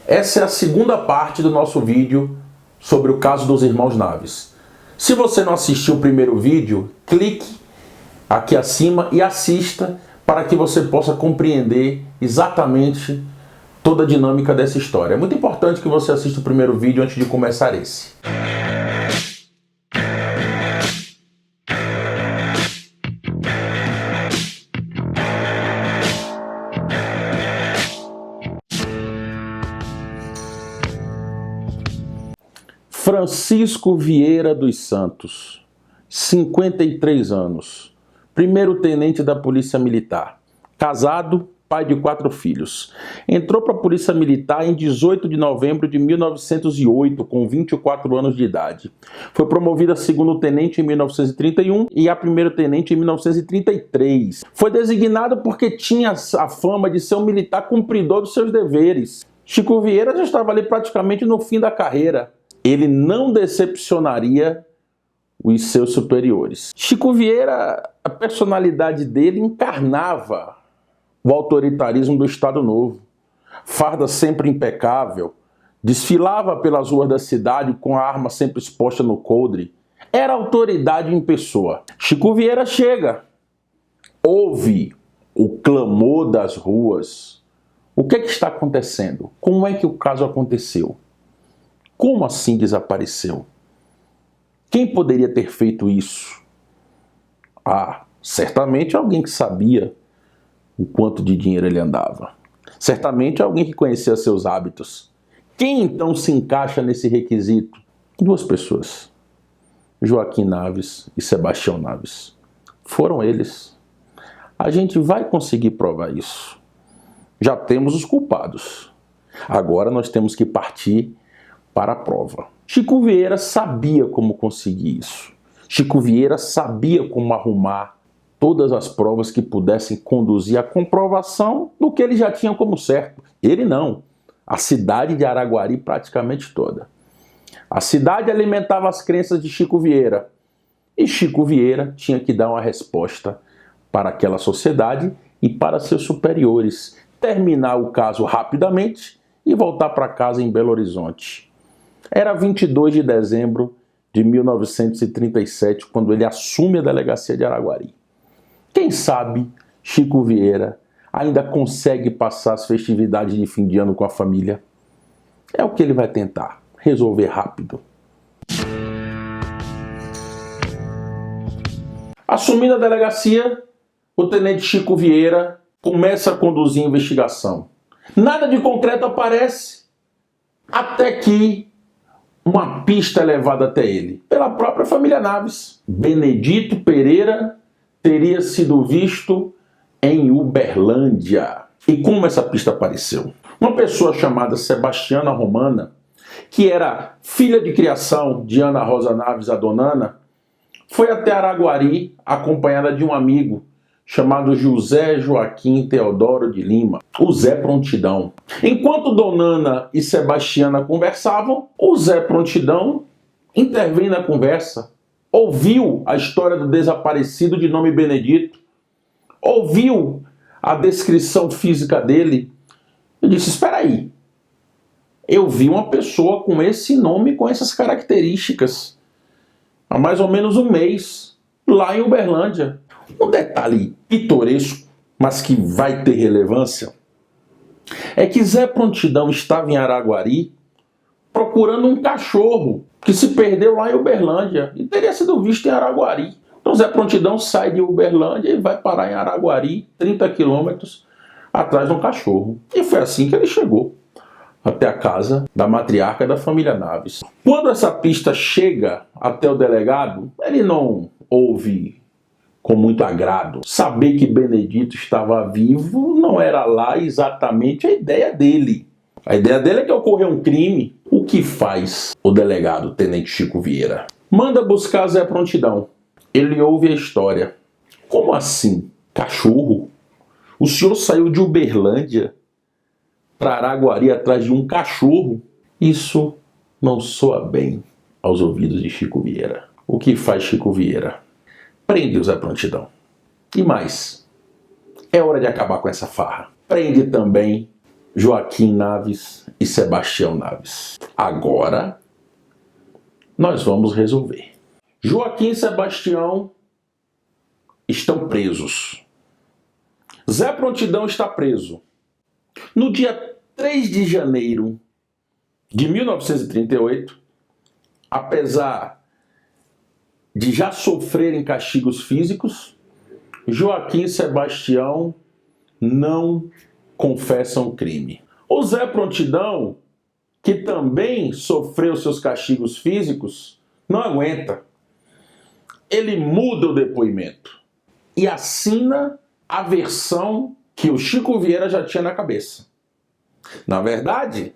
Essa é a segunda parte do nosso vídeo sobre o caso dos irmãos Naves. Se você não assistiu o primeiro vídeo, clique aqui acima e assista para que você possa compreender exatamente toda a dinâmica dessa história. É muito importante que você assista o primeiro vídeo antes de começar esse. Francisco Vieira dos Santos, 53 anos, primeiro-tenente da Polícia Militar, casado, pai de 4 filhos. Entrou para a Polícia Militar em 18 de novembro de 1908, com 24 anos de idade. Foi promovido a segundo-tenente em 1931 e a primeiro-tenente em 1933. Foi designado porque tinha a fama de ser um militar cumpridor dos seus deveres. Chico Vieira já estava ali praticamente no fim da carreira. Ele não decepcionaria os seus superiores. Chico Vieira, a personalidade dele encarnava o autoritarismo do Estado Novo. Farda sempre impecável, desfilava pelas ruas da cidade com a arma sempre exposta no coldre. Era autoridade em pessoa. Chico Vieira chega, ouve o clamor das ruas. O que está acontecendo? Como é que o caso aconteceu? Como assim desapareceu? Quem poderia ter feito isso? Certamente alguém que sabia o quanto de dinheiro ele andava. Certamente alguém que conhecia seus hábitos. Quem então se encaixa nesse requisito? 2 pessoas. Joaquim Naves e Sebastião Naves. Foram eles. A gente vai conseguir provar isso. Já temos os culpados. Agora nós temos que partir para a prova. Chico Vieira sabia como conseguir isso. Chico Vieira sabia como arrumar todas as provas que pudessem conduzir à comprovação do que ele já tinha como certo. Ele não. A cidade de Araguari praticamente toda. A cidade alimentava as crenças de Chico Vieira. E Chico Vieira tinha que dar uma resposta para aquela sociedade e para seus superiores. Terminar o caso rapidamente e voltar para casa em Belo Horizonte. Era 22 de dezembro de 1937, quando ele assume a delegacia de Araguari. Quem sabe Chico Vieira ainda consegue passar as festividades de fim de ano com a família? É o que ele vai tentar, resolver rápido. Assumindo a delegacia, o tenente Chico Vieira começa a conduzir a investigação. Nada de concreto aparece, até que uma pista é levada até ele, pela própria família Naves. Benedito Pereira teria sido visto em Uberlândia. E como essa pista apareceu? Uma pessoa chamada Sebastiana Romana, que era filha de criação de Ana Rosa Naves, a dona Ana, foi até Araguari acompanhada de um amigo chamado José Joaquim Teodoro de Lima, o Zé Prontidão. Enquanto Dona Ana e Sebastiana conversavam, o Zé Prontidão interveio na conversa, ouviu a história do desaparecido de nome Benedito, ouviu a descrição física dele e disse: espera aí, eu vi uma pessoa com esse nome, com essas características, há mais ou menos um mês, lá em Uberlândia. Um detalhe pitoresco, mas que vai ter relevância, é que Zé Prontidão estava em Araguari procurando um cachorro que se perdeu lá em Uberlândia e teria sido visto em Araguari. Então Zé Prontidão sai de Uberlândia e vai parar em Araguari, 30 quilômetros, atrás de um cachorro. E foi assim que ele chegou até a casa da matriarca da família Naves. Quando essa pista chega até o delegado, ele não ouve com muito agrado. Saber que Benedito estava vivo não era lá exatamente a ideia dele. A ideia dele é que ocorreu um crime. O que faz o delegado, tenente Chico Vieira? Manda buscar Zé Prontidão. Ele ouve a história. Como assim? Cachorro? O senhor saiu de Uberlândia para Araguari atrás de um cachorro? Isso não soa bem aos ouvidos de Chico Vieira. O que faz Chico Vieira? Prende o Zé Prontidão. E mais, é hora de acabar com essa farra. Prende também Joaquim Naves e Sebastião Naves. Agora nós vamos resolver. Joaquim e Sebastião estão presos. Zé Prontidão está preso. No dia 3 de janeiro de 1938, apesar de já sofrerem castigos físicos, Joaquim e Sebastião não confessam o crime. O Zé Prontidão, que também sofreu seus castigos físicos, não aguenta. Ele muda o depoimento e assina a versão que o Chico Vieira já tinha na cabeça. Na verdade,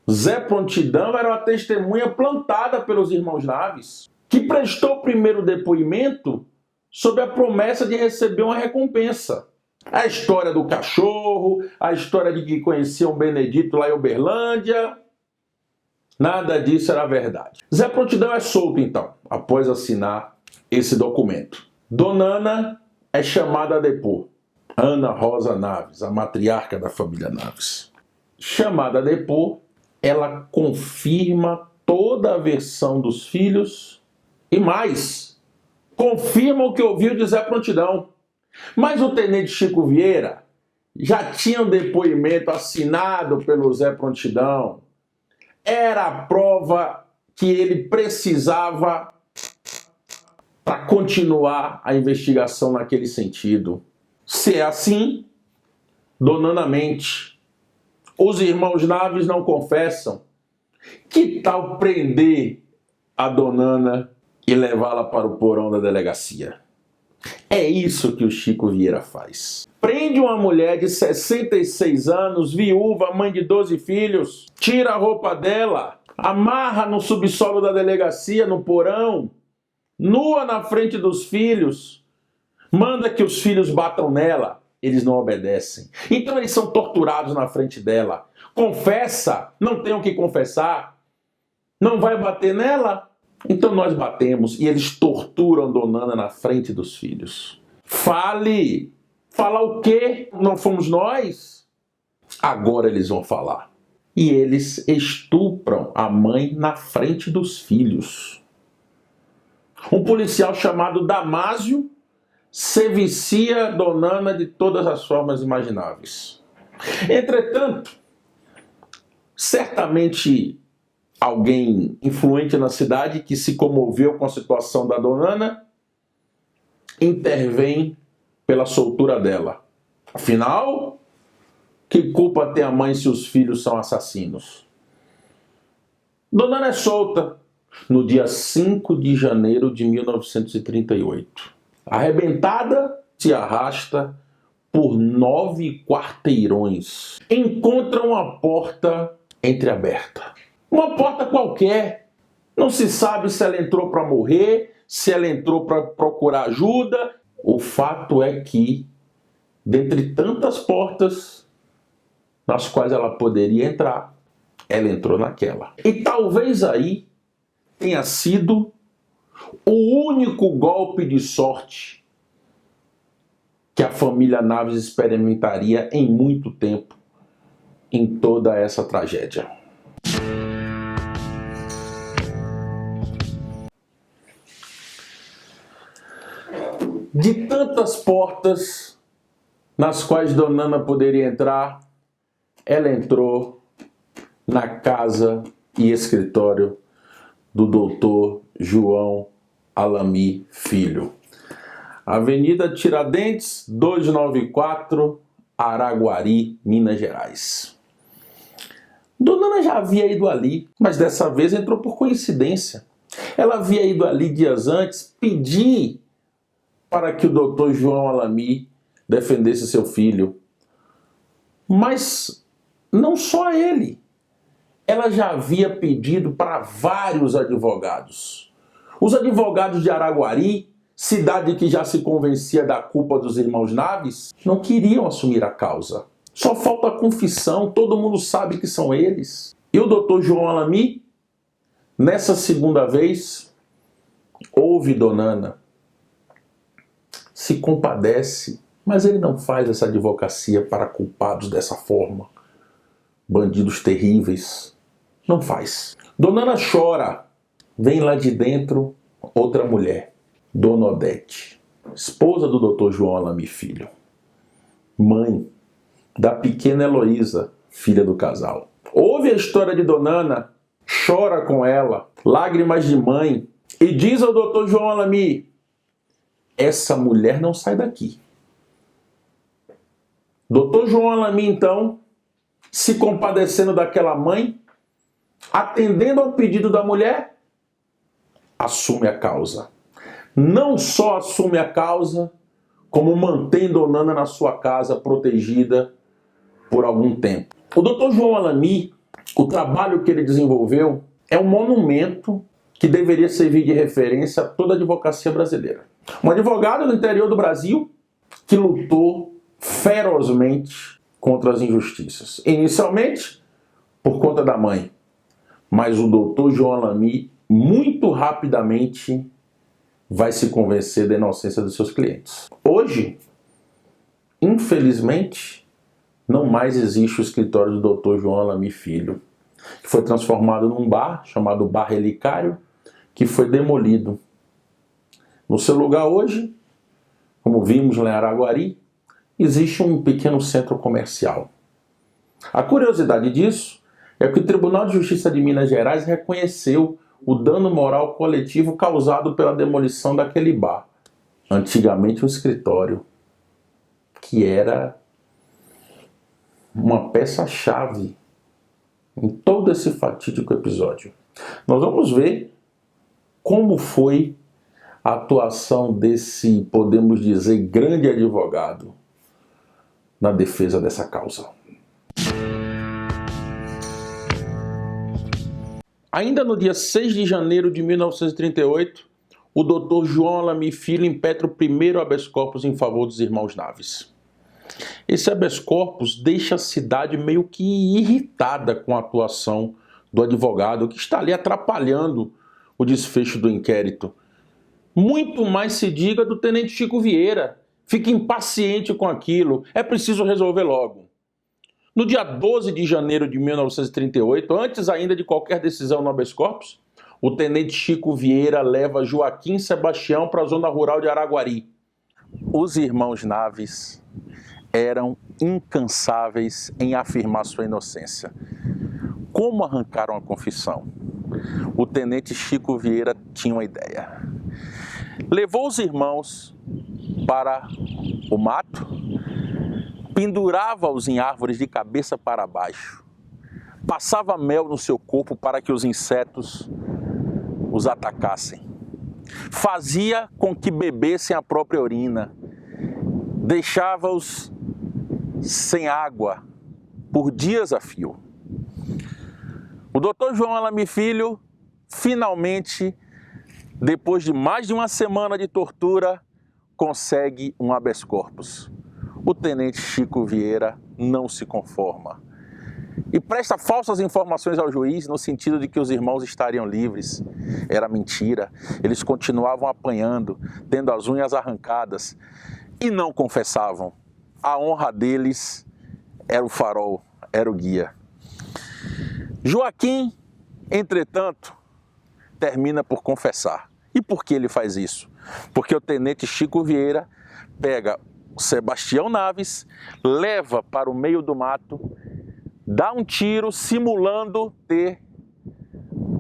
Zé Prontidão era uma testemunha plantada pelos irmãos Naves, que prestou o primeiro depoimento sob a promessa de receber uma recompensa. A história do cachorro, a história de que conheciam Benedito lá em Uberlândia, nada disso era verdade. Zé Prontidão é solto então, após assinar esse documento. Dona Ana é chamada a depor. Ana Rosa Naves, a matriarca da família Naves. Chamada a depor, ela confirma toda a versão dos filhos e mais, confirma o que ouviu de Zé Prontidão. Mas o tenente Chico Vieira já tinha um depoimento assinado pelo Zé Prontidão. Era a prova que ele precisava para continuar a investigação naquele sentido. Se é assim, Dona Ana mente. Os irmãos Naves não confessam. Que tal prender a Dona Ana e levá-la para o porão da delegacia? É isso que o Chico Vieira faz. Prende uma mulher de 66 anos, viúva, mãe de 12 filhos, tira a roupa dela, amarra no subsolo da delegacia, no porão, nua na frente dos filhos, manda que os filhos batam nela, eles não obedecem. Então eles são torturados na frente dela. Confessa, não tem o que confessar, não vai bater nela? Então nós batemos e eles torturam Dona Ana na frente dos filhos. Fale! Falar o quê? Não fomos nós? Agora eles vão falar. E eles estupram a mãe na frente dos filhos. Um policial chamado Damásio sevicia Dona Ana de todas as formas imagináveis. Entretanto, certamente alguém influente na cidade que se comoveu com a situação da Dona Ana intervém pela soltura dela. Afinal, que culpa tem a mãe se os filhos são assassinos? Dona Ana é solta no dia 5 de janeiro de 1938. Arrebentada, se arrasta por 9 quarteirões. Encontra uma porta entreaberta. Uma porta qualquer. Não se sabe se ela entrou para morrer, se ela entrou para procurar ajuda. O fato é que, dentre tantas portas nas quais ela poderia entrar, ela entrou naquela. E talvez aí tenha sido o único golpe de sorte que a família Naves experimentaria em muito tempo em toda essa tragédia. De tantas portas nas quais Dona Ana poderia entrar, ela entrou na casa e escritório do doutor João Alamy Filho. Avenida Tiradentes, 294, Araguari, Minas Gerais. Dona Ana já havia ido ali, mas dessa vez entrou por coincidência. Ela havia ido ali dias antes pedir para que o doutor João Alamy defendesse seu filho. Mas não só ele. Ela já havia pedido para vários advogados. Os advogados de Araguari, cidade que já se convencia da culpa dos irmãos Naves, não queriam assumir a causa. Só falta a confissão, todo mundo sabe que são eles. E o doutor João Alamy, nessa segunda vez, ouve Dona Ana, se compadece, mas ele não faz essa advocacia para culpados dessa forma. bandidos terríveis. Não faz. Dona Ana chora. Vem lá de dentro outra mulher, Dona Odete, esposa do Dr. João Alamy Filho, mãe da pequena Heloísa, filha do casal. Ouve a história de Dona Ana, chora com ela, lágrimas de mãe, e diz ao Dr. João Alamy: essa mulher não sai daqui. Dr. João Alamy, então, se compadecendo daquela mãe, atendendo ao pedido da mulher, assume a causa. Não só assume a causa, como mantém Dona Ana na sua casa, protegida por algum tempo. O Dr. João Alamy, o trabalho que ele desenvolveu, é um monumento que deveria servir de referência a toda a advocacia brasileira. Um advogado do interior do Brasil que lutou ferozmente contra as injustiças. Inicialmente, por conta da mãe. Mas o Dr. João Alamy, muito rapidamente, vai se convencer da inocência dos seus clientes. Hoje, infelizmente, não mais existe o escritório do Dr. João Alamy Filho, que foi transformado num bar, chamado Bar Relicário, que foi demolido. No seu lugar hoje, como vimos lá em Araguari, existe um pequeno centro comercial. A curiosidade disso é que o Tribunal de Justiça de Minas Gerais reconheceu o dano moral coletivo causado pela demolição daquele bar. Antigamente um escritório, que era uma peça-chave em todo esse fatídico episódio. Nós vamos ver como foi a atuação desse, podemos dizer, grande advogado na defesa dessa causa. Ainda no dia 6 de janeiro de 1938, o Dr. João Alamy Filho impetra o primeiro habeas corpus em favor dos irmãos Naves. Esse habeas corpus deixa a cidade meio que irritada com a atuação do advogado que está ali atrapalhando o desfecho do inquérito. Muito mais se diga do tenente Chico Vieira. Fica impaciente com aquilo, é preciso resolver logo. No dia 12 de janeiro de 1938, antes ainda de qualquer decisão no habeas corpus, o tenente Chico Vieira leva Joaquim Sebastião para a zona rural de Araguari. Os irmãos Naves eram incansáveis em afirmar sua inocência. Como arrancaram a confissão? O tenente Chico Vieira tinha uma ideia. Levou os irmãos para o mato, pendurava-os em árvores de cabeça para baixo, passava mel no seu corpo para que os insetos os atacassem, fazia com que bebessem a própria urina, deixava-os sem água por dias a fio. O Dr. João Alamy Filho, finalmente, depois de mais de uma semana de tortura, consegue um habeas corpus. O tenente Chico Vieira não se conforma e presta falsas informações ao juiz no sentido de que os irmãos estariam livres. Era mentira, eles continuavam apanhando, tendo as unhas arrancadas e não confessavam. A honra deles era o farol, era o guia. Joaquim, entretanto, termina por confessar. E por que ele faz isso? Porque o tenente Chico Vieira pega Sebastião Naves, leva para o meio do mato, dá um tiro simulando ter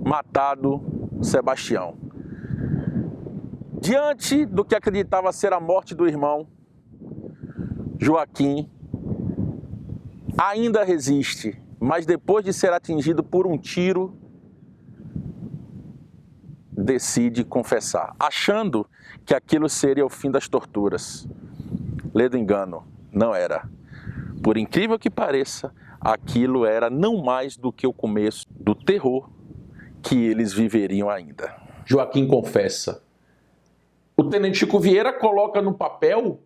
matado Sebastião. Diante do que acreditava ser a morte do irmão, Joaquim ainda resiste, mas depois de ser atingido por um tiro, decide confessar, achando que aquilo seria o fim das torturas. Lê do engano, não era. Por incrível que pareça, aquilo era não mais do que o começo do terror que eles viveriam ainda. Joaquim confessa. O tenente Chico Vieira coloca no papel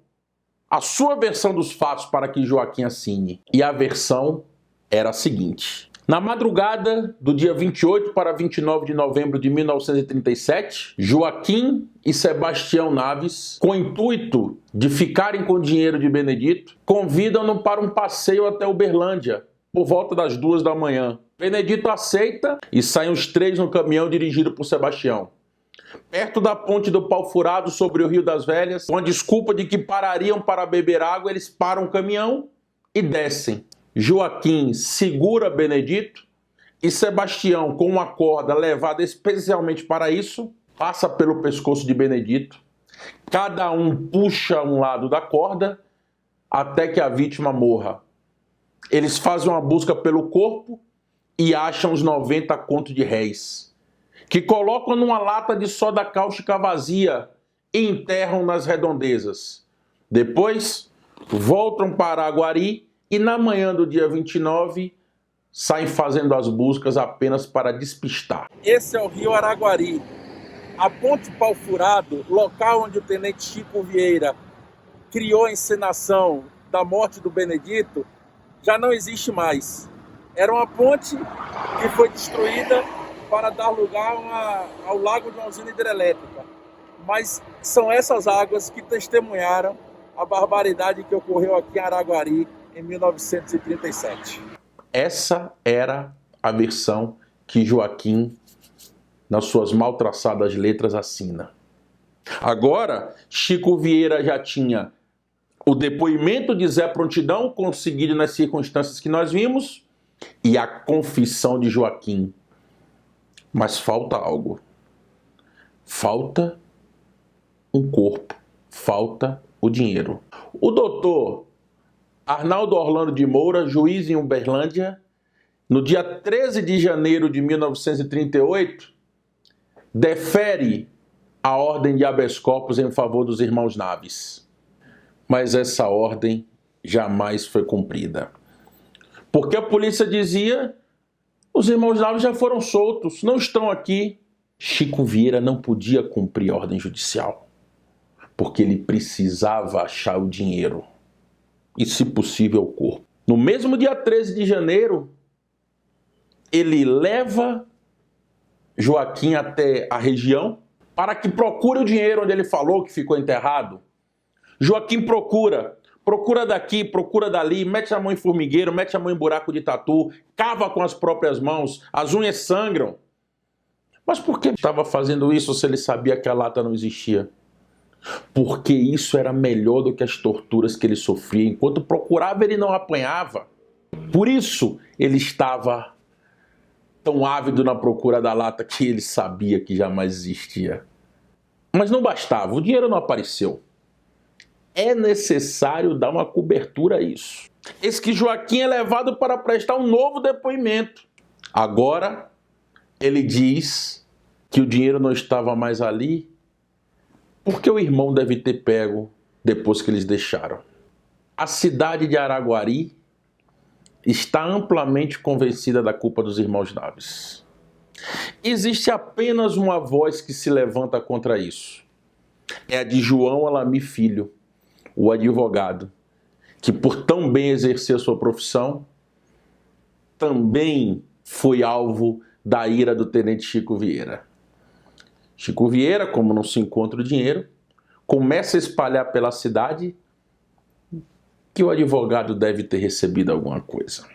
a sua versão dos fatos para que Joaquim assine. E a versão era a seguinte. Na madrugada do dia 28 para 29 de novembro de 1937, Joaquim e Sebastião Naves, com o intuito de ficarem com o dinheiro de Benedito, convidam-no para um passeio até Uberlândia, por volta das 2 da manhã. Benedito aceita e saem os três no caminhão dirigido por Sebastião. Perto da ponte do Pau Furado sobre o Rio das Velhas, com a desculpa de que parariam para beber água, eles param o caminhão e descem. Joaquim segura Benedito e Sebastião, com uma corda levada especialmente para isso, passa pelo pescoço de Benedito. Cada um puxa um lado da corda até que a vítima morra. Eles fazem uma busca pelo corpo e acham os 90 contos de réis, que colocam numa lata de soda cáustica vazia e enterram nas redondezas. Depois, voltam para Araguari e na manhã do dia 29, saem fazendo as buscas apenas para despistar. Esse é o Rio Araguari. A Ponte Pau Furado, local onde o tenente Chico Vieira criou a encenação da morte do Benedito, já não existe mais. Era uma ponte que foi destruída para dar lugar ao lago de uma usina hidrelétrica. Mas são essas águas que testemunharam a barbaridade que ocorreu aqui em Araguari em 1937. Essa era a versão que Joaquim, nas suas mal traçadas letras, assina. Agora, Chico Vieira já tinha o depoimento de Zé Prontidão, conseguido nas circunstâncias que nós vimos, e a confissão de Joaquim. Mas falta algo. Falta um corpo. Falta o dinheiro. O doutor Arnaldo Orlando de Moura, juiz em Uberlândia, no dia 13 de janeiro de 1938, defere a ordem de habeas corpus em favor dos irmãos Naves. Mas essa ordem jamais foi cumprida. Porque a polícia dizia: os irmãos Naves já foram soltos, não estão aqui. Chico Vieira não podia cumprir a ordem judicial, porque ele precisava achar o dinheiro e, se possível, o corpo. No mesmo dia 13 de janeiro, ele leva Joaquim até a região para que procure o dinheiro onde ele falou que ficou enterrado. Joaquim procura daqui, procura dali, mete a mão em formigueiro, mete a mão em buraco de tatu, cava com as próprias mãos, as unhas sangram. Mas por que estava fazendo isso se ele sabia que a lata não existia? Porque isso era melhor do que as torturas que ele sofria. Enquanto procurava, ele não apanhava. Por isso ele estava tão ávido na procura da lata que ele sabia que jamais existia. Mas não bastava, o dinheiro não apareceu. É necessário dar uma cobertura a isso. Eis que Joaquim é levado para prestar um novo depoimento. Agora, ele diz que o dinheiro não estava mais ali porque o irmão deve ter pego depois que eles deixaram. A cidade de Araguari está amplamente convencida da culpa dos irmãos Naves. Existe apenas uma voz que se levanta contra isso. É a de João Alami Filho, o advogado, que por tão bem exercer sua profissão, também foi alvo da ira do tenente Chico Vieira. Chico Vieira, como não se encontra o dinheiro, começa a espalhar pela cidade que o advogado deve ter recebido alguma coisa.